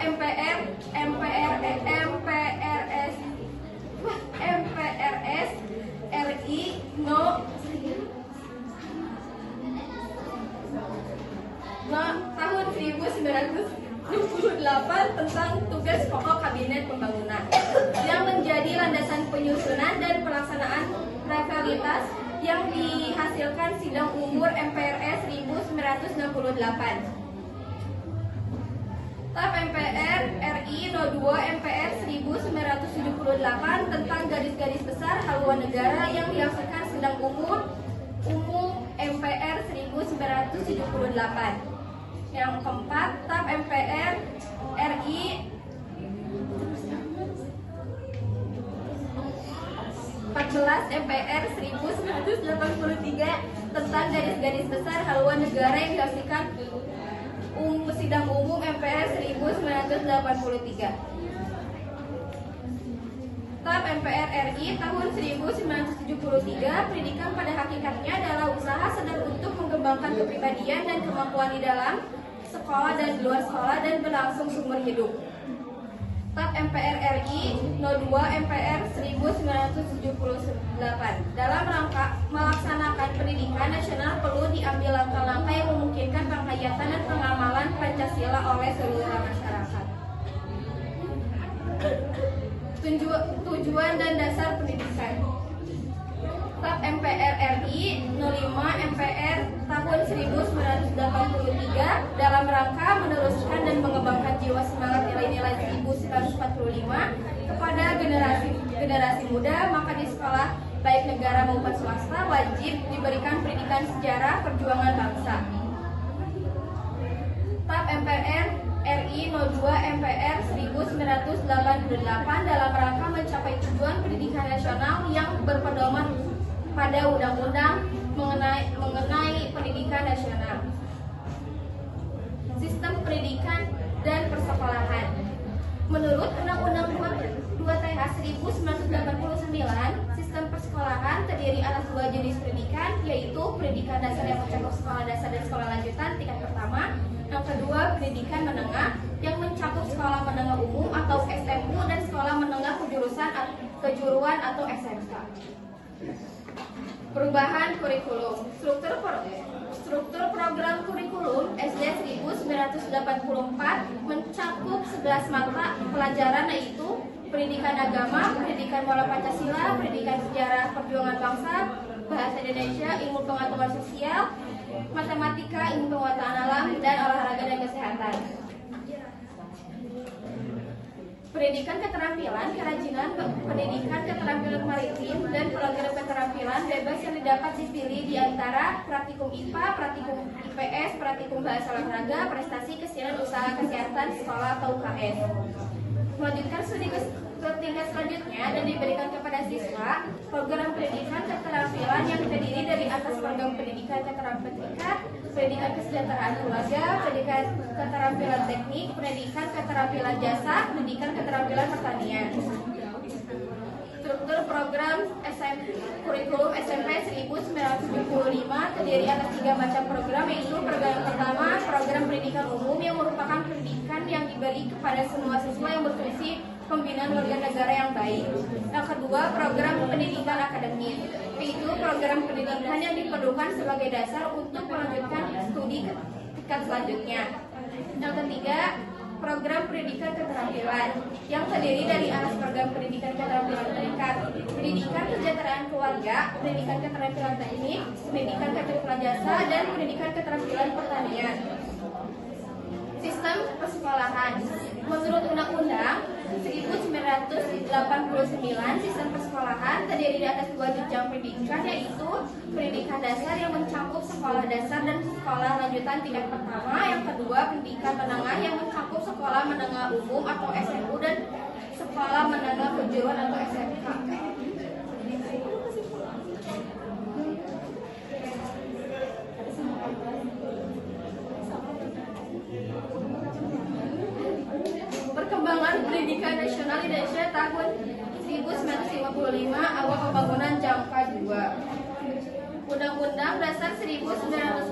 MPRS RI no tahun 1968 tentang tugas pokok Kabinet Pembangunan yang menjadi landasan penyusunan dan pelaksanaan realitas yang dihasilkan Sidang Umum MPRS 1968. TAP MPR RI 02 MPR 1978 tentang garis-garis besar haluan negara yang dihasilkan Sidang Umum MPR 1978. Yang keempat, TAP MPR RI 14 MPR 1983 tentang garis-garis besar haluan negara yang dihasilkan Sidang Umum MPR 1983. TAP MPR RI tahun 1973, pendidikan pada hakikatnya adalah usaha sadar untuk mengembangkan kepribadian dan kemampuan di dalam sekolah dan di luar sekolah dan berlangsung seumur hidup. TAP MPR RI 02 MPR 1978, dalam rangka melaksanakan pendidikan nasional perlu diambil langkah-langkah yang memungkinkan penghayatan dan pengamalan Pancasila oleh seluruh masyarakat. Tujuan dan dasar pendidikan. TAP MPR RI 05 MPR tahun 1983 dalam rangka meneruskan dan mengembangkan jiwa semangat nilai-nilai 1945 kepada generasi muda, maka di sekolah baik negara maupun swasta wajib diberikan pendidikan sejarah perjuangan bangsa. TAP MPR RI 02 MPR 1988 dalam rangka mencapai tujuan pendidikan nasional yang berpedoman pada undang-undang mengenai pendidikan nasional. Sistem pendidikan dan persekolahan. Menurut Undang-Undang 2TH 1989, sistem persekolahan terdiri atas dua jenis pendidikan, yaitu pendidikan dasar yang mencakup sekolah dasar dan sekolah lanjutan tingkat pertama. Yang kedua, pendidikan menengah yang mencakup sekolah menengah umum atau SMU dan sekolah menengah kejuruan atau SMK. Perubahan kurikulum. Struktur program kurikulum SD 1984 mencakup 11 mata pelajaran, yaitu pendidikan agama, pendidikan moral Pancasila, pendidikan sejarah perjuangan bangsa, bahasa Indonesia, ilmu pengetahuan sosial, matematika, ilmu pengetahuan alam, dan olahraga dan kesehatan. Pendidikan keterampilan, kerajinan, pendidikan keterampilan maritim, dan program keterampilan bebas yang dapat dipilih di antara praktikum IPA, praktikum IPS, praktikum bahasa olahraga, prestasi, kesenian, usaha, kesehatan, sekolah atau UKS. Melanjutkan studi ke tingkat selanjutnya dan diberikan kepada siswa program pendidikan keterampilan yang terdiri dari atas program pendidikan keterampilan, pendidikan kesejahteraan keluarga, pendidikan keterampilan teknik, pendidikan keterampilan jasa, pendidikan keterampilan pertanian. Struktur program kurikulum SMP 1975 terdiri atas 3 macam program, yaitu program pertama, program pendidikan umum yang merupakan pendidikan yang diberi kepada semua siswa yang berfungsi pembinaan warga negara yang baik. Yang kedua, program pendidikan akademis, yaitu program pendidikan yang diperlukan sebagai dasar untuk melanjutkan studi tingkat selanjutnya. Yang ketiga, program pendidikan keterampilan yang terdiri dari atas program pendidikan keterampilan tingkat pendidikan kesejahteraan keluarga, pendidikan keterampilan teknik, pendidikan keterampilan jasa, dan pendidikan keterampilan pertanian. Sistem persekolahan. Menurut Undang-Undang 1989, sistem persekolahan terdiri dari atas 2 jenjang pendidikan, yaitu pendidikan dasar yang mencakup sekolah dasar dan sekolah lanjutan tingkat pertama. Yang kedua, pendidikan menengah yang mencakup sekolah menengah umum atau SMU dan sekolah menengah kejuruan atau SMK. Perkembangan pendidikan nasional Indonesia tahun 1955, awal pembangunan jangka 2. Undang-Undang Dasar 1945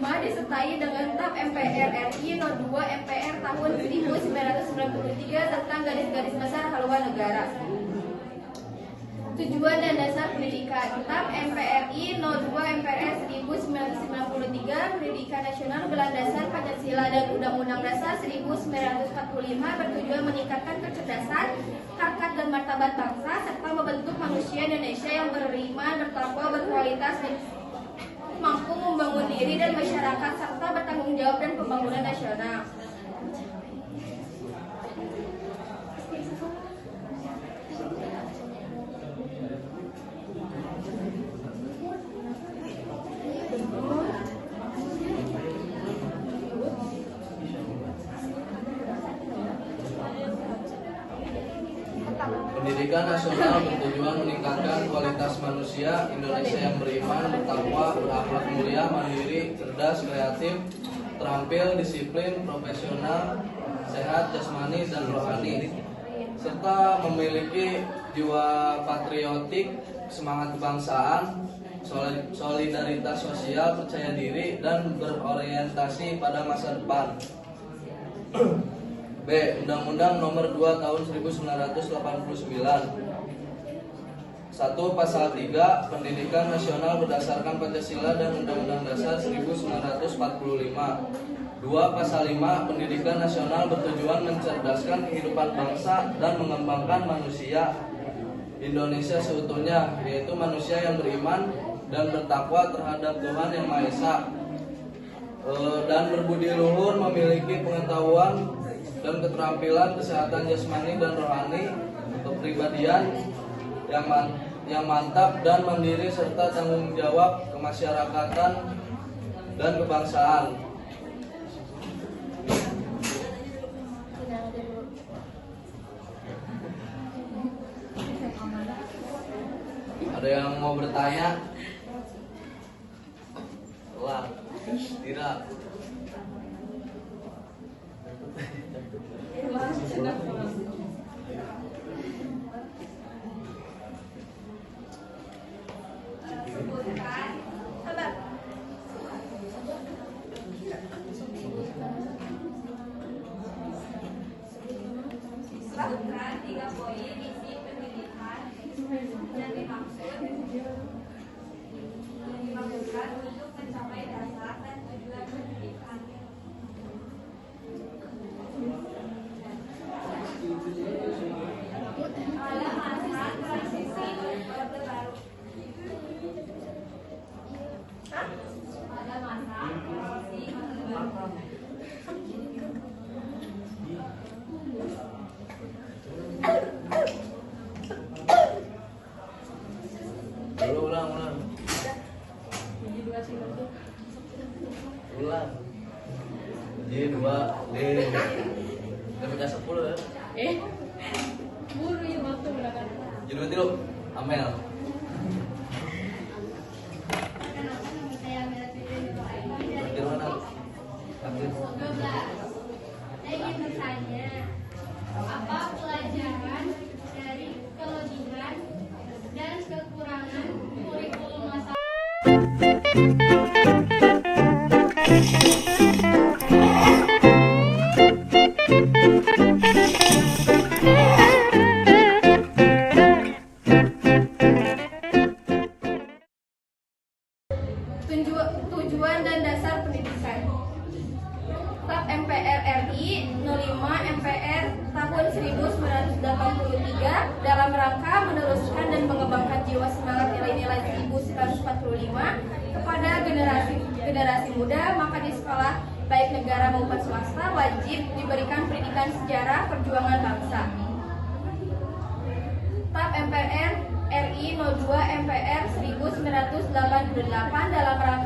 disertai dengan TAP MPR RI No. 2 MPR tahun 1993 tentang garis-garis besar haluan negara. Tujuan dan dasar pendidikan. TAP MPRI No. 2 MPR 1993 Pendidikan Nasional berlandaskan Pancasila dan Undang-Undang Dasar 1945 bertujuan meningkatkan kecerdasan, harkat dan martabat bangsa serta membentuk manusia Indonesia yang beriman, bertakwa, berkualitas, mampu membangun diri dan masyarakat serta bertanggung jawab dan pembangunan nasional. Pendidikan nasional bertujuan meningkatkan kualitas manusia Indonesia yang beriman, bertakwa, berakhlak mulia, mandiri, cerdas, kreatif, terampil, disiplin, profesional, sehat jasmani dan rohani, serta memiliki jiwa patriotik, semangat kebangsaan, solidaritas sosial, percaya diri, dan berorientasi pada masa depan. B. Undang-Undang Nomor 2 Tahun 1989. 1. Pasal 3. Pendidikan nasional berdasarkan Pancasila dan Undang-Undang Dasar 1945. 2. Pasal 5. Pendidikan nasional bertujuan mencerdaskan kehidupan bangsa dan mengembangkan manusia Indonesia seutuhnya, yaitu manusia yang beriman dan bertakwa terhadap Tuhan Yang Maha Esa, dan berbudi luhur, memiliki pengetahuan dan keterampilan, kesehatan jasmani dan rohani, kepribadian yang mantap dan mandiri, serta tanggung jawab kemasyarakatan dan kebangsaan. Ada yang mau bertanya? Lah, tidak. Sebutkan 3 poin isi pendidikan yang dimaksudkan untuk mencapai dasar dan tujuan pendidikan. Pada masa transisi Orde Baru. Pada masa transisi Orde Baru. Ulang. J2 D. Udah beda 10 ya? Buru ya waktu berapa? J2 tilu Amel. Berarti mana? Aktif. 12. Saya ingin bertanya, apa pelajaran dari kelebihan dan kekurangan kurikulum masa tujuan dan dasar pendidikan. TAP MPR RI 05 MPR tahun 1983 dalam rangka meneruskan dan mengembangkan jiwa semangat nilai-nilai 1945 kepada generasi muda, maka di sekolah baik negara maupun swasta wajib diberikan pendidikan sejarah perjuangan bangsa. TAP MPR RI 02 MPR 1988 dalam rangka